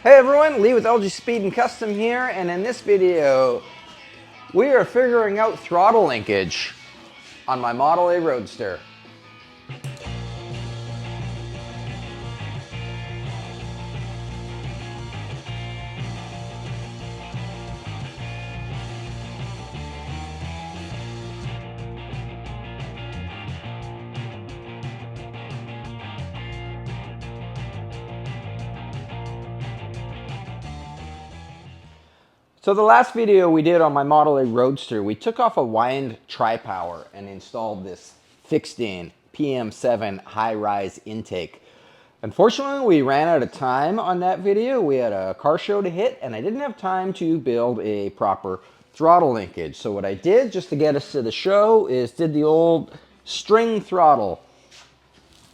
Hey everyone, Lee with LG Speed and Custom here, and in this video, we are figuring out throttle linkage on my Model A Roadster. So the last video we did on my Model A Roadster, we took off a wind tri-power and installed this Thickstun PM7 high-rise intake. Unfortunately, we ran out of time on that video. We had a car show to hit and I didn't have time to build a proper throttle linkage. So what I did, just to get us to the show, is did the old string throttle.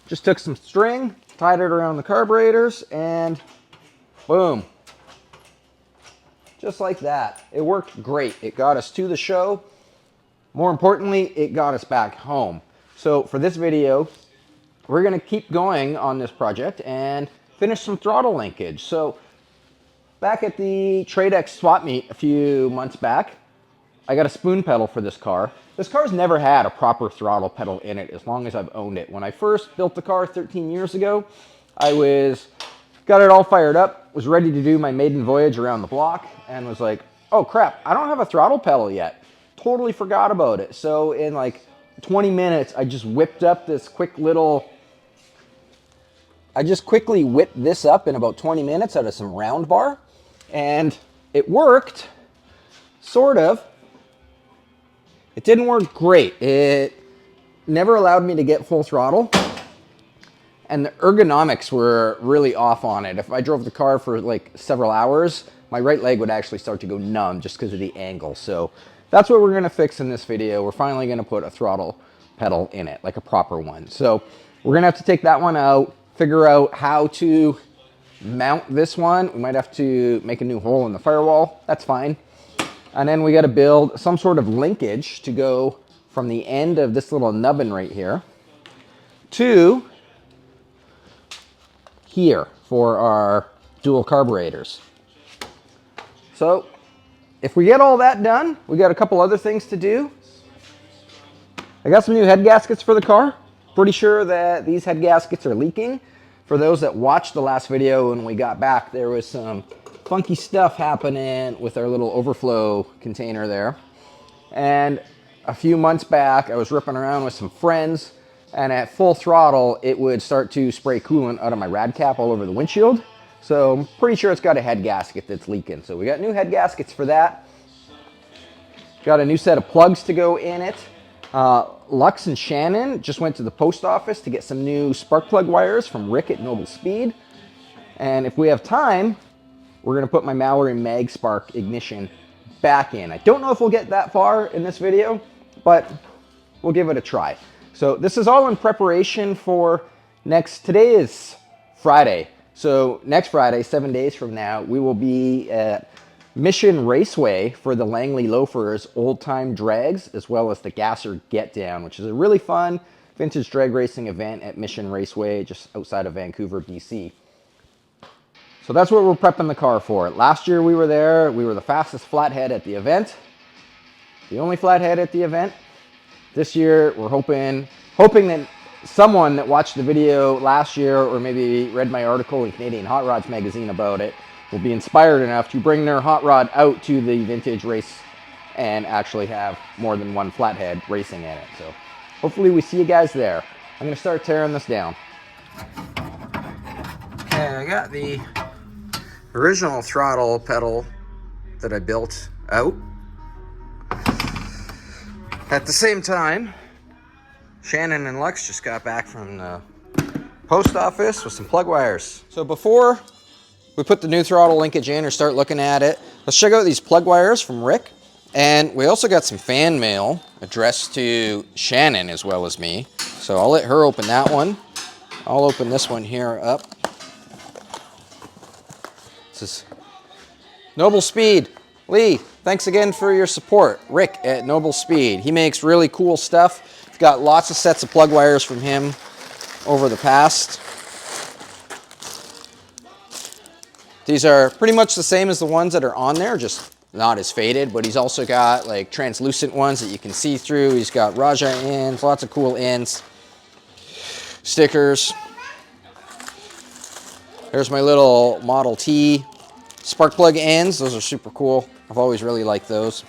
Just took some string, tied it around the carburetors, and boom. Just like that. It worked great. It got us to the show. More importantly, it got us back home. So for this video, we're going to keep going on this project and finish some throttle linkage. So back at the TradeX swap meet a few months back, I got a spoon pedal for this car. This car's never had a proper throttle pedal in it as long as I've owned it. When I first built the car 13 years ago, got it all fired up, was ready to do my maiden voyage around the block, and was like, oh crap, I don't have a throttle pedal yet. Totally forgot about it. So in like 20 minutes, I just whipped up this quick little, I just quickly whipped this up in about 20 minutes out of some round bar, and it worked, sort of. It didn't work great. It never allowed me to get full throttle. And the ergonomics were really off on it. If I drove the car for like several hours, my right leg would actually start to go numb just because of the angle. So that's what we're gonna fix in this video. We're finally gonna put a throttle pedal in it, like a proper one. So we're gonna have to take that one out, figure out how to mount this one. We might have to make a new hole in the firewall. That's fine. And then we gotta build some sort of linkage to go from the end of this little nubbin right here to here for our dual carburetors. So if we get all that done, we got a couple other things to do. I got some new head gaskets for the car. Pretty sure that these head gaskets are leaking. For those that watched the last video when we got back, there was some funky stuff happening with our little overflow container there. And a few months back, I was ripping around with some friends, and at full throttle, it would start to spray coolant out of my rad cap all over the windshield. So I'm pretty sure it's got a head gasket that's leaking. So we got new head gaskets for that. Got a new set of plugs to go in it. Lux and Shannon just went to the post office to get some new spark plug wires from Rick at Noble Speed. And if we have time, we're gonna put my Mallory Mag Spark ignition back in. I don't know if we'll get that far in this video, but we'll give it a try. So this is all in preparation for today is Friday. So next Friday, 7 days from now, we will be at Mission Raceway for the Langley Loafers Old Time Drags, as well as the Gasser Get Down, which is a really fun vintage drag racing event at Mission Raceway, just outside of Vancouver, BC. So that's what we're prepping the car for. Last year we were there, we were the fastest flathead at the event, the only flathead at the event. This year, we're hoping that someone that watched the video last year or maybe read my article in Canadian Hot Rods magazine about it will be inspired enough to bring their hot rod out to the vintage race and actually have more than one flathead racing in it. So hopefully we see you guys there. I'm going to start tearing this down. Okay, I got the original throttle pedal that I built out. At the same time, Shannon and Lux just got back from the post office with some plug wires. So before we put the new throttle linkage in or start looking at it, let's check out these plug wires from Rick. And we also got some fan mail addressed to Shannon as well as me. So I'll let her open that one. I'll open this one here up. This is Noble Speed. Lee, thanks again for your support. Rick at Noble Speed. He makes really cool stuff. We've got lots of sets of plug wires from him over the past. These are pretty much the same as the ones that are on there, just not as faded, but he's also got like translucent ones that you can see through. He's got Raja ends, lots of cool ends, stickers. There's my little Model T spark plug ends. Those are super cool. I've always really liked those.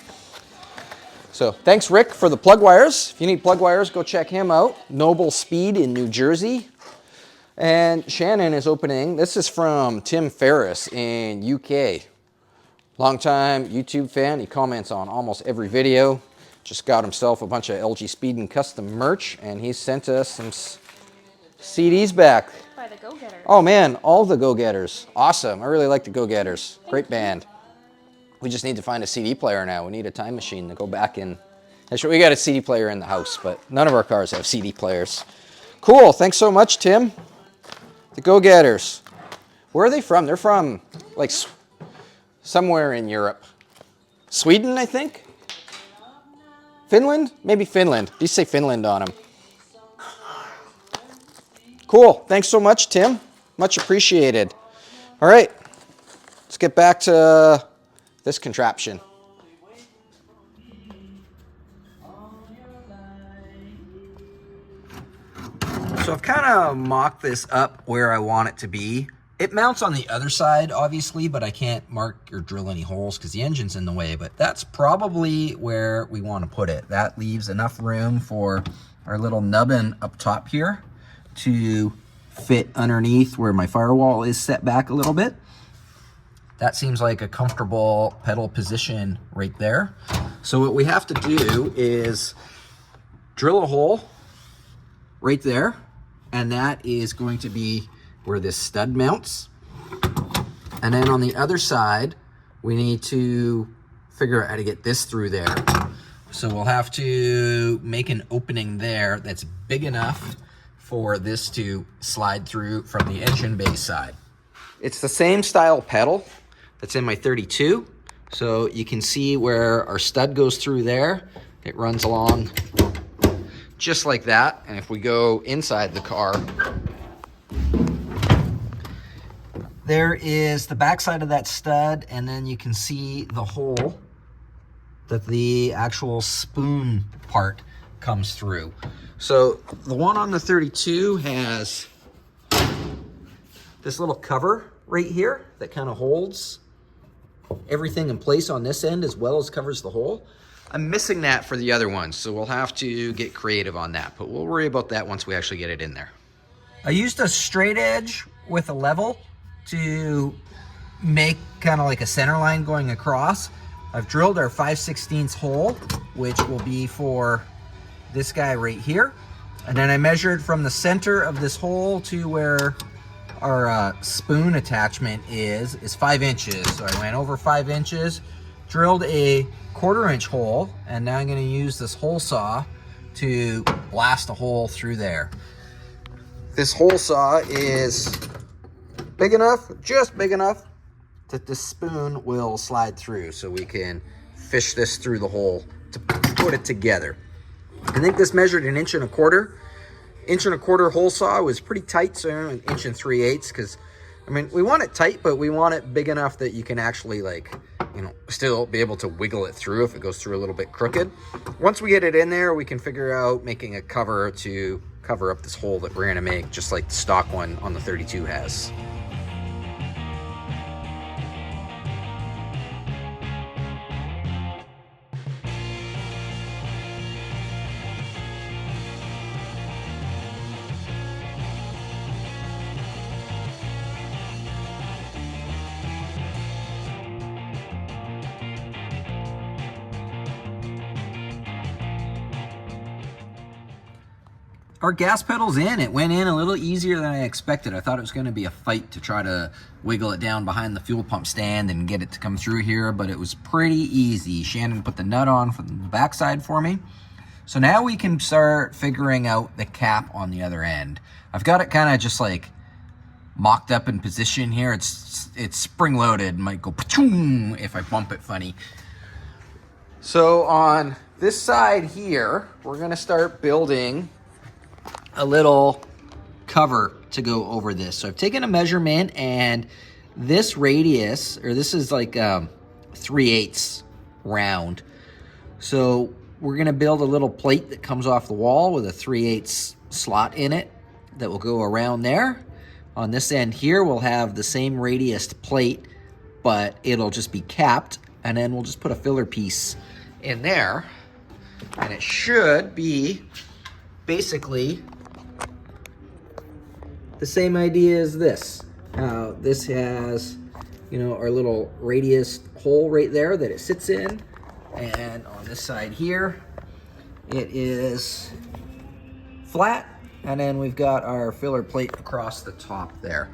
So thanks, Rick, for the plug wires. If you need plug wires, go check him out. Noble Speed in New Jersey. And Shannon is opening. This is from Tim Ferriss in UK. Longtime YouTube fan. He comments on almost every video. Just got himself a bunch of LG Speed and Custom merch, and he sent us some CDs back. By the Go-Getters. Oh man, all the Go-Getters. Awesome. I really like the Go-Getters. Great band. We just need to find a CD player now. We need a time machine to go back in. Actually, we got a CD player in the house, but none of our cars have CD players. Cool. Thanks so much, Tim. The Go-Getters. Where are they from? They're from like somewhere in Europe. Sweden, I think? Finland? Maybe Finland. These say Finland on them. Cool. Thanks so much, Tim. Much appreciated. All right. Let's get back to this contraption. So I've kind of mocked this up where I want it to be. It mounts on the other side, obviously, but I can't mark or drill any holes because the engine's in the way. But that's probably where we want to put it. That leaves enough room for our little nubbin up top here to fit underneath where my firewall is set back a little bit. That seems like a comfortable pedal position right there. So what we have to do is drill a hole right there, and that is going to be where this stud mounts. And then on the other side, we need to figure out how to get this through there. So we'll have to make an opening there that's big enough for this to slide through from the engine bay side. It's the same style pedal that's in my 32. So you can see where our stud goes through there. It runs along just like that. And if we go inside the car, there is the backside of that stud, and then you can see the hole that the actual spoon part comes through. So the one on the 32 has this little cover right here that kind of holds everything in place on this end as well as covers the hole. I'm missing that for the other ones, so we'll have to get creative on that, but we'll worry about that once we actually get it in there. I used a straight edge with a level to make kind of like a center line going across. I've drilled our 5/16 hole, which will be for this guy right here. And then I measured from the center of this hole to where our spoon attachment is 5 inches. So I went over 5 inches, drilled a 1/4 inch hole, and now I'm going to use this hole saw to blast a hole through there. This hole saw is big enough, just big enough, that the spoon will slide through, so we can fish this through the hole to put it together. I think this measured 1 1/4 inches. 1 1/4 inch hole saw was pretty tight, so 1 3/8 inches, because I mean, we want it tight, but we want it big enough that you can actually, like, you know, still be able to wiggle it through if it goes through a little bit crooked. Once we get it in there, we can figure out making a cover to cover up this hole that we're gonna make, just like the stock one on the 32 has. Our gas pedal's in. It went in a little easier than I expected. I thought it was going to be a fight to try to wiggle it down behind the fuel pump stand and get it to come through here, but it was pretty easy. Shannon put the nut on from the backside for me. So now we can start figuring out the cap on the other end. I've got it kind of just like mocked up in position here. It's spring loaded. Might go pa-choom if I bump it funny. So on this side here, we're going to start building a little cover to go over this. So I've taken a measurement and this radius, or this is like 3/8 round. So we're gonna build a little plate that comes off the wall with a 3/8 slot in it that will go around there. On this end here, we'll have the same radius plate, but it'll just be capped, and then we'll just put a filler piece in there, and it should be basically the same idea as this. This has, you know, our little radius hole right there that it sits in, and on this side here, it is flat, and then we've got our filler plate across the top there.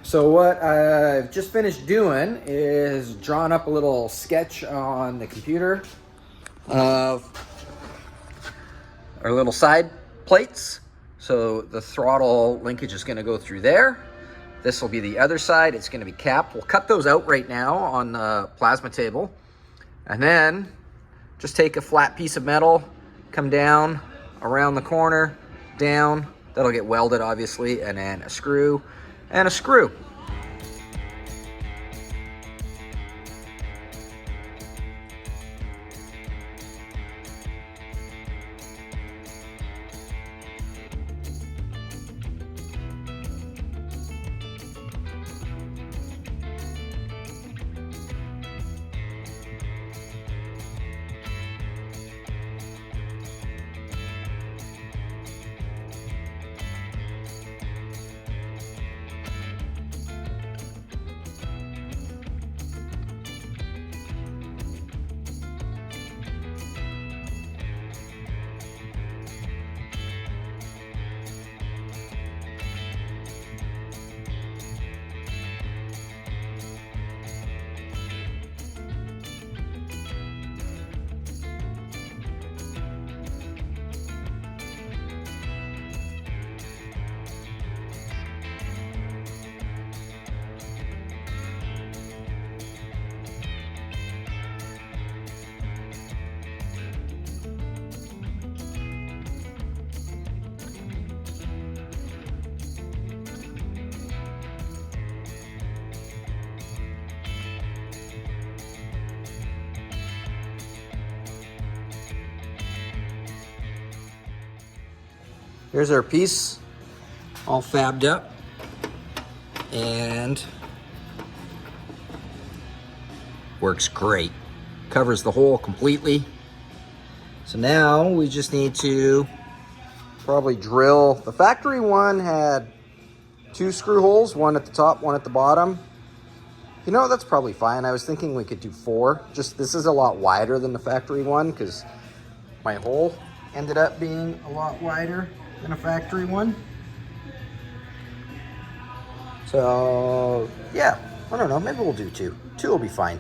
So what I've just finished doing is drawing up a little sketch on the computer of our little side plates. So the throttle linkage is going to go through there. This will be the other side. It's going to be capped. We'll cut those out right now on the plasma table. And then just take a flat piece of metal, come down around the corner, down. That'll get welded, obviously, and then a screw and a screw. Here's our piece, all fabbed up, and works great. Covers the hole completely. So now we just need to probably drill. The factory one had 2 screw holes, one at the top, one at the bottom. You know, that's probably fine. I was thinking we could do 4. Just this is a lot wider than the factory one because my hole ended up being a lot wider than a factory one. So yeah, I don't know, maybe we'll do 2. 2 will be fine.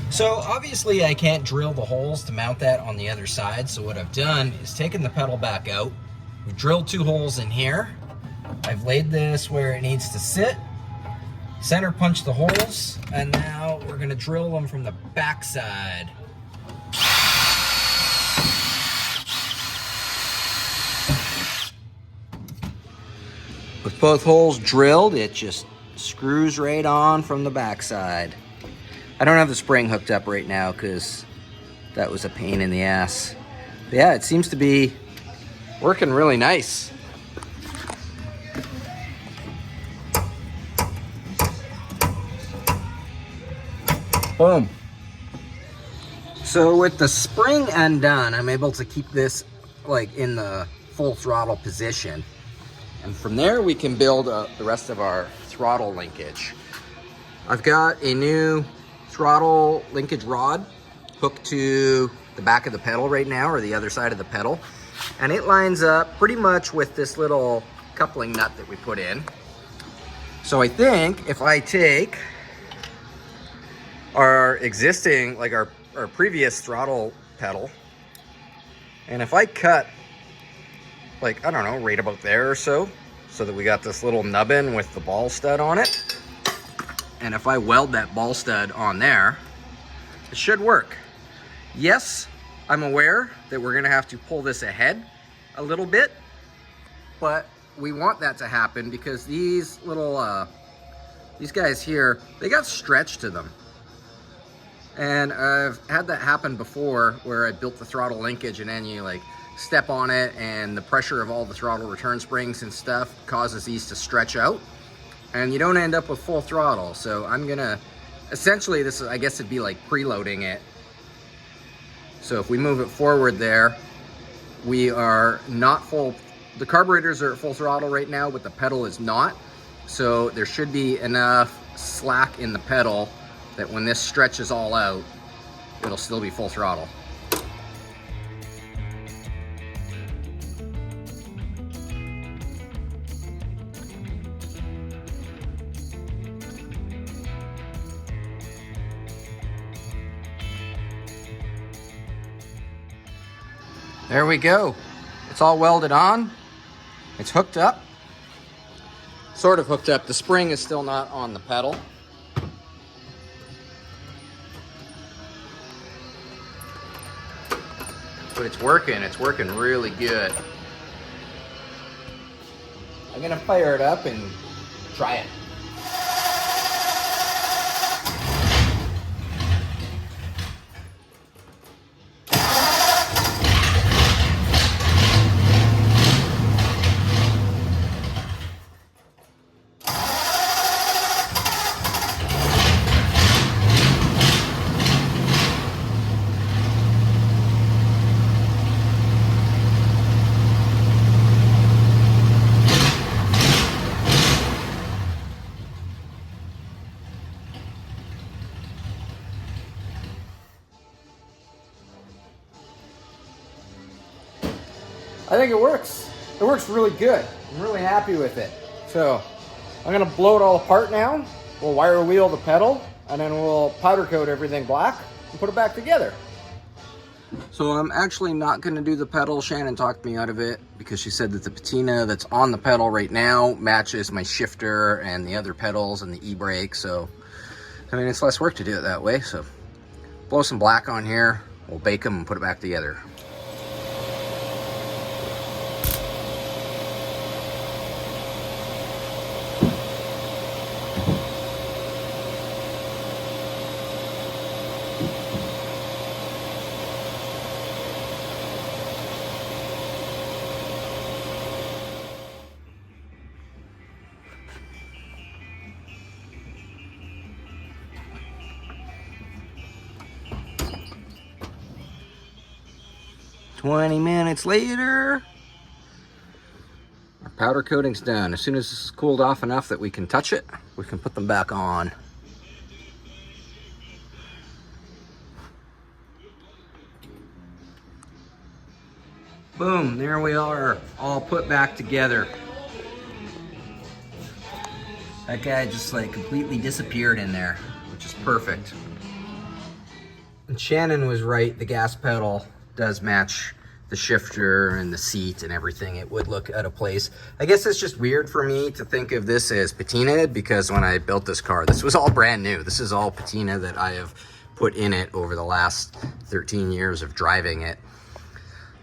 So obviously I can't drill the holes to mount that on the other side, so what I've done is taken the pedal back out. We've drilled 2 holes in here. I've laid this where it needs to sit, center punch the holes, and now we're gonna drill them from the back side. With both holes drilled, it just screws right on from the backside. I don't have the spring hooked up right now because that was a pain in the ass. But yeah, it seems to be working really nice. Boom. So with the spring undone, I'm able to keep this like in the full throttle position. And from there, we can build the rest of our throttle linkage. I've got a new throttle linkage rod hooked to the back of the pedal right now, or the other side of the pedal. And it lines up pretty much with this little coupling nut that we put in. So I think if I take our existing, like our previous throttle pedal, and if I cut, like, I don't know, right about there or so that we got this little nubbin with the ball stud on it. And if I weld that ball stud on there, it should work. Yes, I'm aware that we're gonna have to pull this ahead a little bit, but we want that to happen because these little these guys here, they got stretch to them. And I've had that happen before where I built the throttle linkage and then you like step on it and the pressure of all the throttle return springs and stuff causes these to stretch out and you don't end up with full throttle. So I'm gonna, essentially this is, I guess it'd be like preloading it. So if we move it forward there, we are not full, the carburetors are at full throttle right now, but the pedal is not. So there should be enough slack in the pedal that when this stretches all out, it'll still be full throttle. There we go. It's all welded on. It's hooked up. Sort of hooked up. The spring is still not on the pedal. But it's working really good. I'm gonna fire it up and try it. I think it works. It works really good. I'm really happy with it. So I'm gonna blow it all apart now. We'll wire wheel the pedal and then we'll powder coat everything black and put it back together. So I'm actually not gonna do the pedal. Shannon talked me out of it because she said that the patina that's on the pedal right now matches my shifter and the other pedals and the e-brake. So, I mean, it's less work to do it that way. So blow some black on here. We'll bake them and put it back together. Minutes later, our powder coating's done. As soon as it's cooled off enough that we can touch it, we can put them back on. Boom, there we are, all put back together. That guy just like completely disappeared in there, which is perfect. And Shannon was right, the gas pedal does match the shifter and the seat and everything. It would look out of place. I guess it's just weird for me to think of this as patinaed because when I built this car, this was all brand new. This is all patina that I have put in it over the last 13 years of driving it.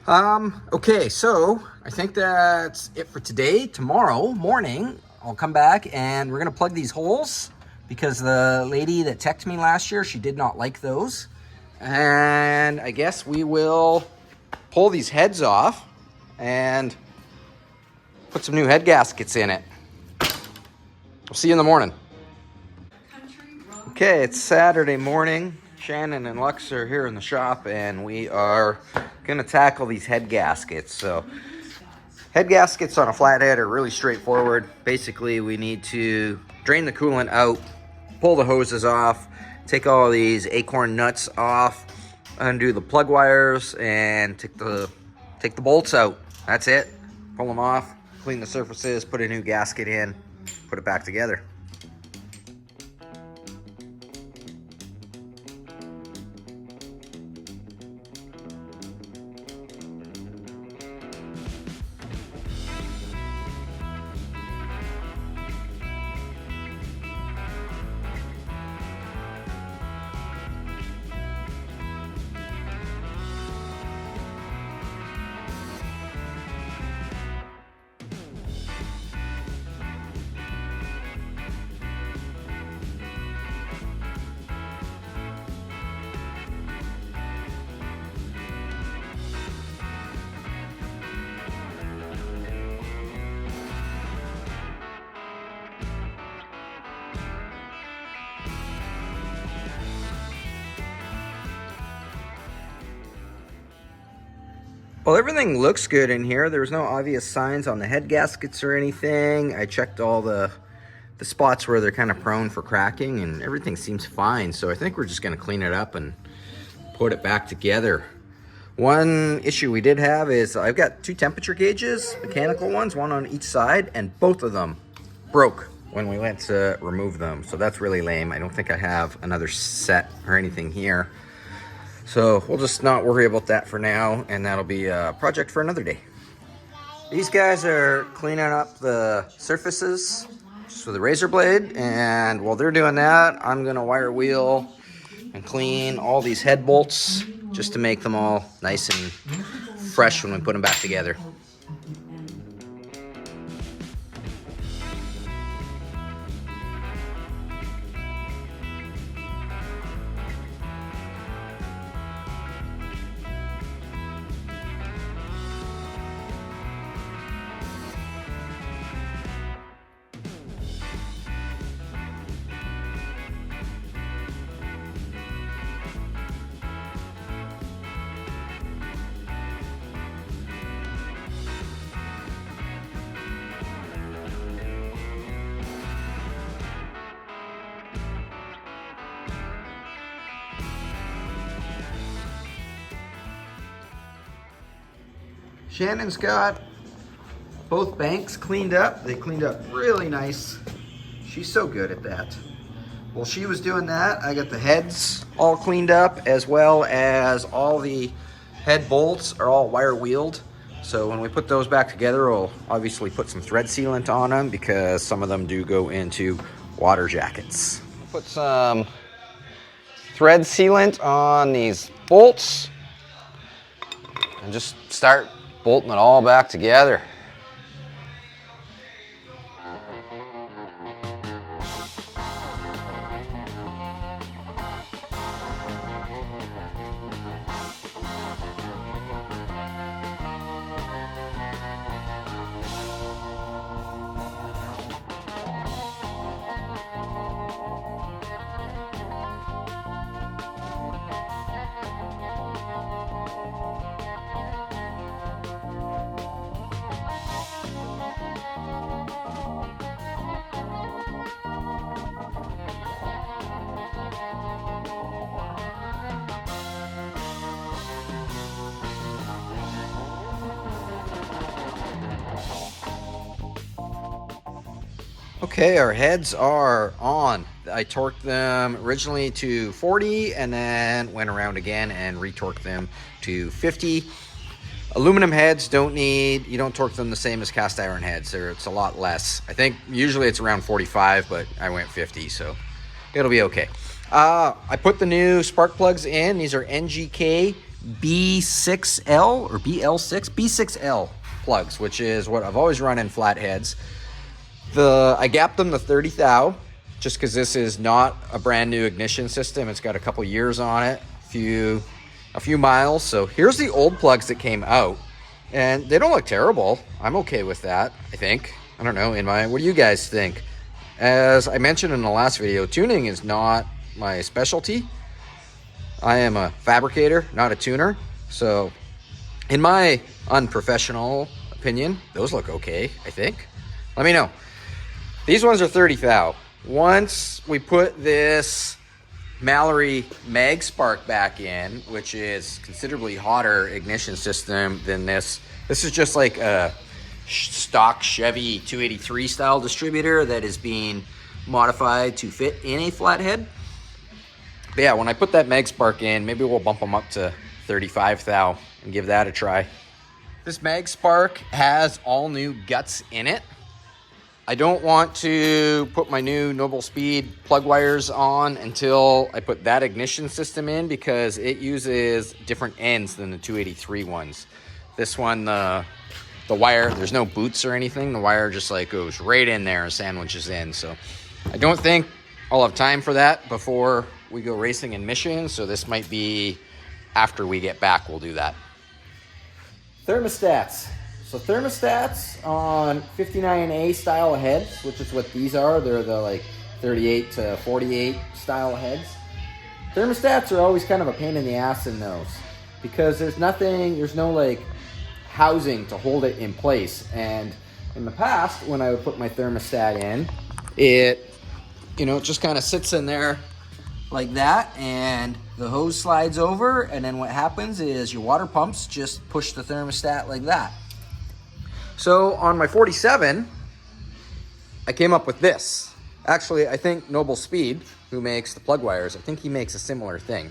Okay, so I think that's it for today. Tomorrow morning, I'll come back and we're gonna plug these holes because the lady that teched me last year, she did not like those. And I guess we will pull these heads off and put some new head gaskets in it. We'll see you in the morning. Okay, it's Saturday morning. Shannon and Lux are here in the shop and we are gonna tackle these head gaskets. So head gaskets on a flathead are really straightforward. Basically, we need to drain the coolant out, pull the hoses off, take all these acorn nuts off, undo the plug wires, and take the bolts out. That's it. Pull them off, clean the surfaces, put a new gasket in, put it back together. Well, everything looks good in here. There's no obvious signs on the head gaskets or anything. I checked all the spots where they're kind of prone for cracking, and everything seems fine. So I think we're just gonna clean it up and put it back together. One issue we did have is I've got 2 temperature gauges, mechanical ones, one on each side, and both of them broke when we went to remove them. So that's really lame. I don't think I have another set or anything here. So we'll just not worry about that for now, and that'll be a project for another day. These guys are cleaning up the surfaces just with a razor blade, and while they're doing that, I'm gonna wire wheel and clean all these head bolts just to make them all nice and fresh when we put them back together. Shannon's got both banks cleaned up. They cleaned up really nice. She's so good at that. While she was doing that, I got the heads all cleaned up, as well as all the head bolts are all wire wheeled. So when we put those back together, we'll obviously put some thread sealant on them because some of them do go into water jackets. Put some thread sealant on these bolts and just start bolting it all back together. Okay, our heads are on. I torqued them originally to 40 and then went around again and retorqued them to 50. Aluminum heads you don't torque them the same as cast iron heads. It's a lot less. I think usually it's around 45, but I went 50, so it'll be okay. I put the new spark plugs in. These are NGK B6L or BL6, B6L plugs, which is what I've always run in flatheads. I gapped them to 30 thou just because this is not a brand new ignition system. It's got a couple years on it, a few miles. So here's the old plugs that came out, and they don't look terrible. I'm okay with that, I think. I don't know, what do you guys think? As I mentioned in the last video, tuning is not my specialty. I am a fabricator, not a tuner. So in my unprofessional opinion, those look okay, I think. Let me know. These ones are 30 thou. Once we put this Mallory mag spark back in, which is considerably hotter ignition system than this is just like a stock Chevy 283 style distributor that is being modified to fit in a flathead. But yeah, when I put that mag spark in, maybe we'll bump them up to 35 thou and give that a try. This mag spark has all new guts in it. I don't want to put my new Noble Speed plug wires on until I put that ignition system in, because it uses different ends than the 283 ones. This one, the wire, there's no boots or anything. The wire just like goes right in there and sandwiches in. So I don't think I'll have time for that before we go racing in Michigan. So this might be after we get back, we'll do that. Thermostats. So thermostats on 59A style heads, which is what these are. They're the like 38 to 48 style heads. Thermostats are always kind of a pain in the ass in those, because there's no like housing to hold it in place. And in the past, when I would put my thermostat in, it, you know, it just kind of sits in there like that, and the hose slides over, and then what happens is your water pumps just push the thermostat like that. So on my 47, I came up with this. Actually, I think Noble Speed, who makes the plug wires, I think he makes a similar thing.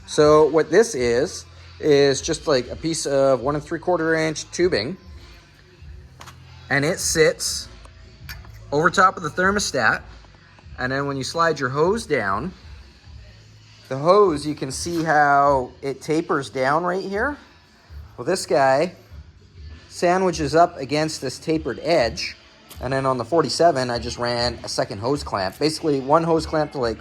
So what this is just like a piece of 1 3/4 inch tubing, and it sits over top of the thermostat, and then when you slide your hose down, the hose, you can see how it tapers down right here. Well, this guy sandwiches up against this tapered edge, and then on the 47, I just ran a second hose clamp. Basically, one hose clamp to like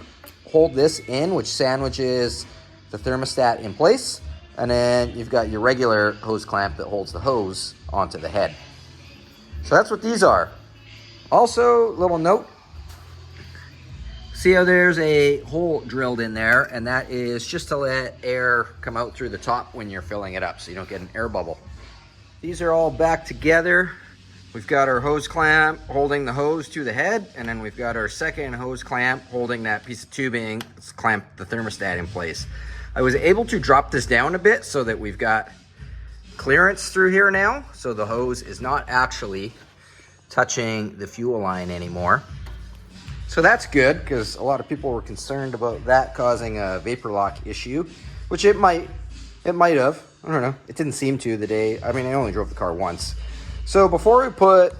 hold this in, which sandwiches the thermostat in place, and then you've got your regular hose clamp that holds the hose onto the head. So that's what these are. Also, little note, see how there's a hole drilled in there, and that is just to let air come out through the top when you're filling it up so you don't get an air bubble. These are all back together. We've got our hose clamp holding the hose to the head, and then we've got our second hose clamp holding that piece of tubing that's clamped the thermostat in place. I was able to drop this down a bit so that we've got clearance through here now, so the hose is not actually touching the fuel line anymore. So that's good, because a lot of people were concerned about that causing a vapor lock issue, which it might have. I don't know. It didn't seem to the day. I mean, I only drove the car once. So before we put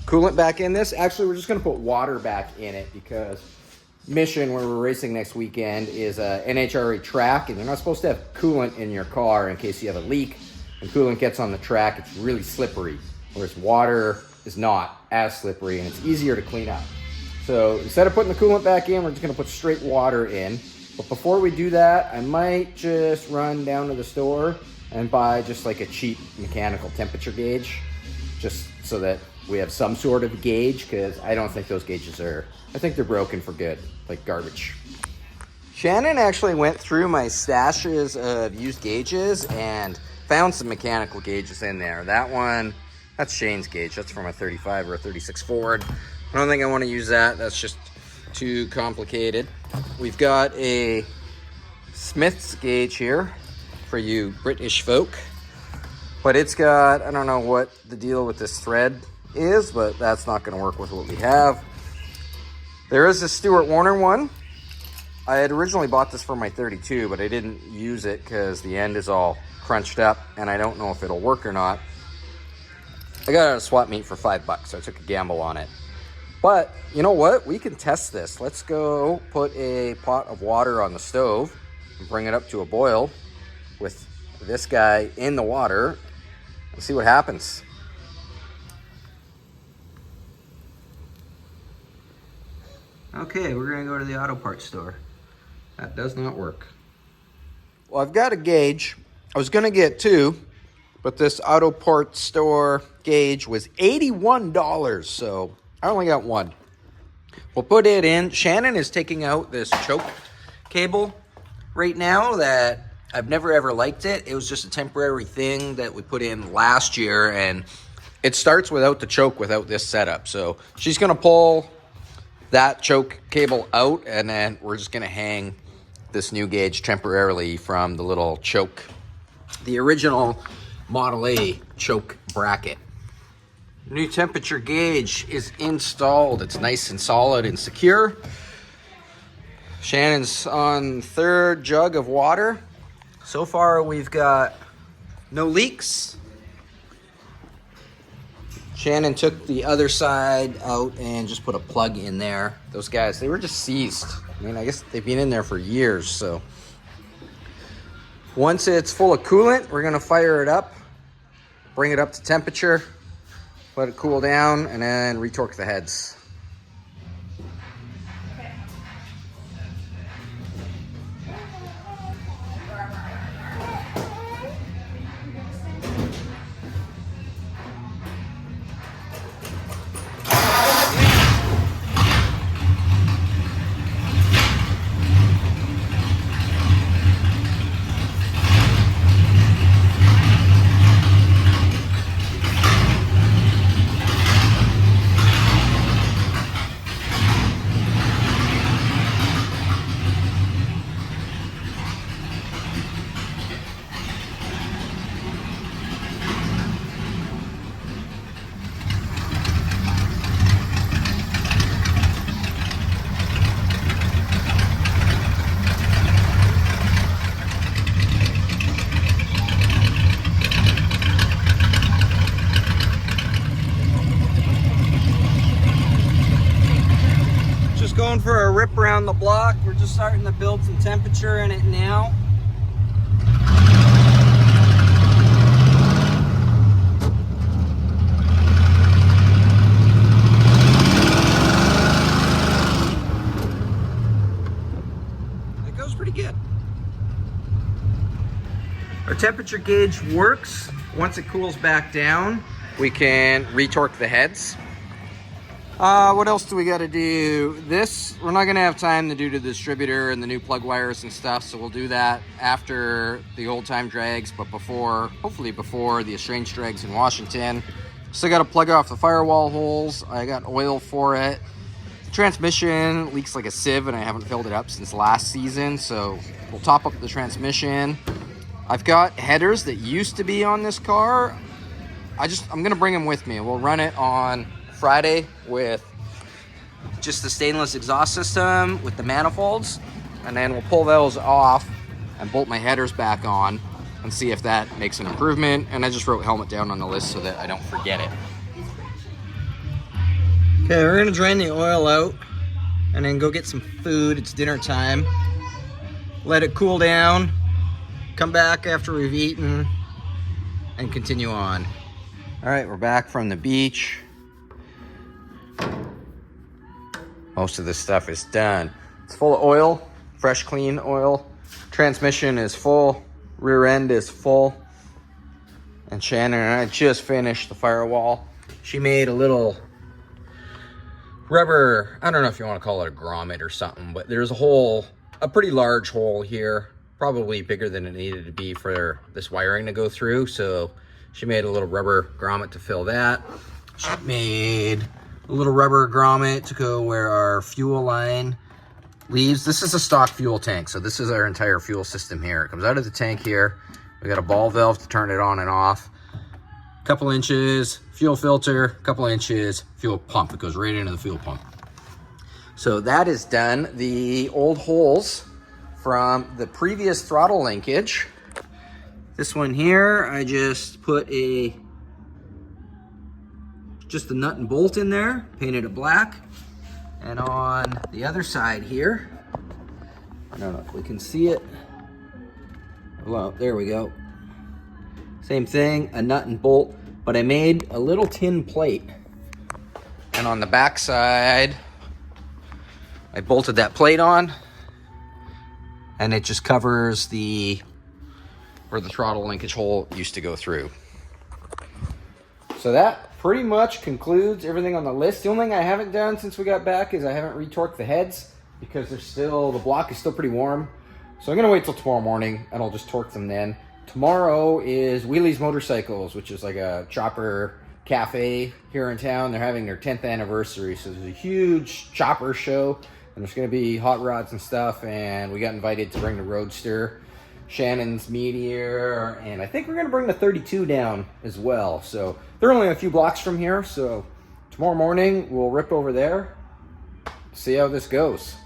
coolant back in this, actually we're just going to put water back in it, because mission where we're racing next weekend is a NHRA track, and you're not supposed to have coolant in your car in case you have a leak. When coolant gets on the track, it's really slippery, whereas water is not as slippery and it's easier to clean up. So instead of putting the coolant back in, we're just going to put straight water in. But before we do that, I might just run down to the store and buy just like a cheap mechanical temperature gauge, just so that we have some sort of gauge, because I don't think those gauges I think they're broken for good, like garbage. Shannon actually went through my stashes of used gauges and found some mechanical gauges in there. That one, that's Shane's gauge. That's from a 35 or a 36 Ford. I don't think I want to use that. That's just too complicated. We've got a Smith's gauge here for you British folk, but it's got, I don't know what the deal with this thread is, but that's not going to work with what we have. There is a Stuart Warner one. I had originally bought this for my 32, but I didn't use it because the end is all crunched up and I don't know if it'll work or not. I got it at a swap meet for $5, so I took a gamble on it. But you know what? We can test this. Let's go put a pot of water on the stove and bring it up to a boil with this guy in the water and see what happens. Okay, we're gonna go to the auto parts store. That does not work. Well, I've got a gauge. I was gonna get two, but this auto parts store gauge was $81, so I only got one. We'll put it in. Shannon is taking out this choke cable right now that I've never ever liked it. It was just a temporary thing that we put in last year, and it starts without the choke without this setup. So she's gonna pull that choke cable out, and then we're just gonna hang this new gauge temporarily from the little choke, the original Model A choke bracket. New temperature gauge is installed. It's nice and solid and secure. Shannon's on third jug of water. So far we've got no leaks. Shannon took the other side out and just put a plug in there. Those guys, they were just seized. I mean, I guess they've been in there for years, so. Once it's full of coolant, we're gonna fire it up, bring it up to temperature, let it cool down, and then retorque the heads. the block. We're just starting to build some temperature in it now. It goes pretty good. Our temperature gauge works. Once it cools back down, we can retorque the heads. What else do we got to do? This, we're not going to have time to do the distributor and the new plug wires and stuff, so we'll do that after the old time drags, but before, hopefully before the estranged drags in Washington. Still got to plug off the firewall holes. I got oil for it. The transmission leaks like a sieve, and I haven't filled it up since last season, so we'll top up the transmission. I've got headers that used to be on this car. I'm going to bring them with me. We'll run it on Friday with just the stainless exhaust system with the manifolds, and then we'll pull those off and bolt my headers back on and see if that makes an improvement. And I just wrote helmet down on the list so that I don't forget it. Okay, we're gonna drain the oil out and then go get some food. It's dinner time. Let it cool down, come back after we've eaten, and continue on. All right, we're back from the beach. Most of this stuff is done. It's full of oil, fresh, clean oil. Transmission is full, rear end is full. And Shannon and I just finished the firewall. She made a little rubber, I don't know if you want to call it a grommet or something, but there's a hole, a pretty large hole here, probably bigger than it needed to be for this wiring to go through. So she made a little rubber grommet to fill that. She made a little rubber grommet to go where our fuel line leaves. This is a stock fuel tank, so this is our entire fuel system here. It comes out of the tank here. We got a ball valve to turn it on and off. A couple inches fuel filter, a couple inches fuel pump. It goes right into the fuel pump. So that is done. The old holes from the previous throttle linkage. This one here, I just put just the nut and bolt in there, painted it black. And on the other side here, I don't know if we can see it. Well, there we go. Same thing, a nut and bolt, but I made a little tin plate. And on the back side, I bolted that plate on, and it just covers where the throttle linkage hole used to go through. So that pretty much concludes everything on the list. The only thing I haven't done since we got back is I haven't retorqued the heads because the block is still pretty warm. So I'm gonna wait till tomorrow morning and I'll just torque them then. Tomorrow is Wheelie's Motorcycles, which is like a chopper cafe here in town. They're having their 10th anniversary. So there's a huge chopper show and there's gonna be hot rods and stuff. And we got invited to bring the Roadster, Shannon's Meteor, and I think we're gonna bring the 32 down as well. So they're only a few blocks from here, so tomorrow morning we'll rip over there, see how this goes.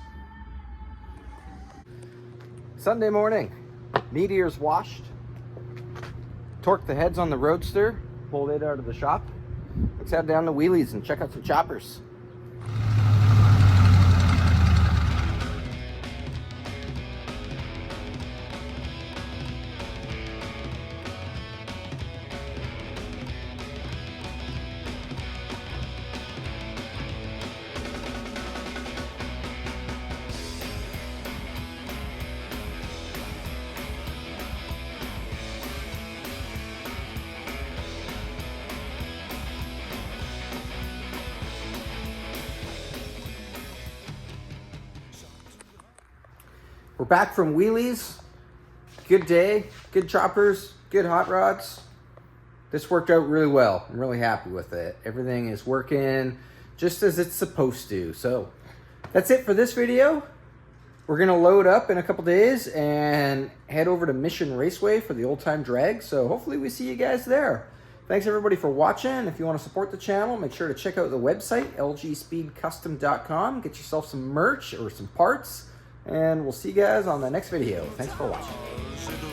Sunday morning, Meteor's washed, torqued the heads on the Roadster, pulled it out of the shop. Let's head down to Wheelie's and check out some choppers. We're back from Wheelie's. Good day, good choppers, good hot rods. This worked out really well. I'm really happy with it. Everything is working just as it's supposed to. So that's it for this video. We're gonna load up in a couple days and head over to Mission Raceway for the old time drag. So hopefully we see you guys there. Thanks everybody for watching. If you want to support the channel, make sure to check out the website, lgspeedcustom.com. Get yourself some merch or some parts. And we'll see you guys on the next video. Thanks for watching.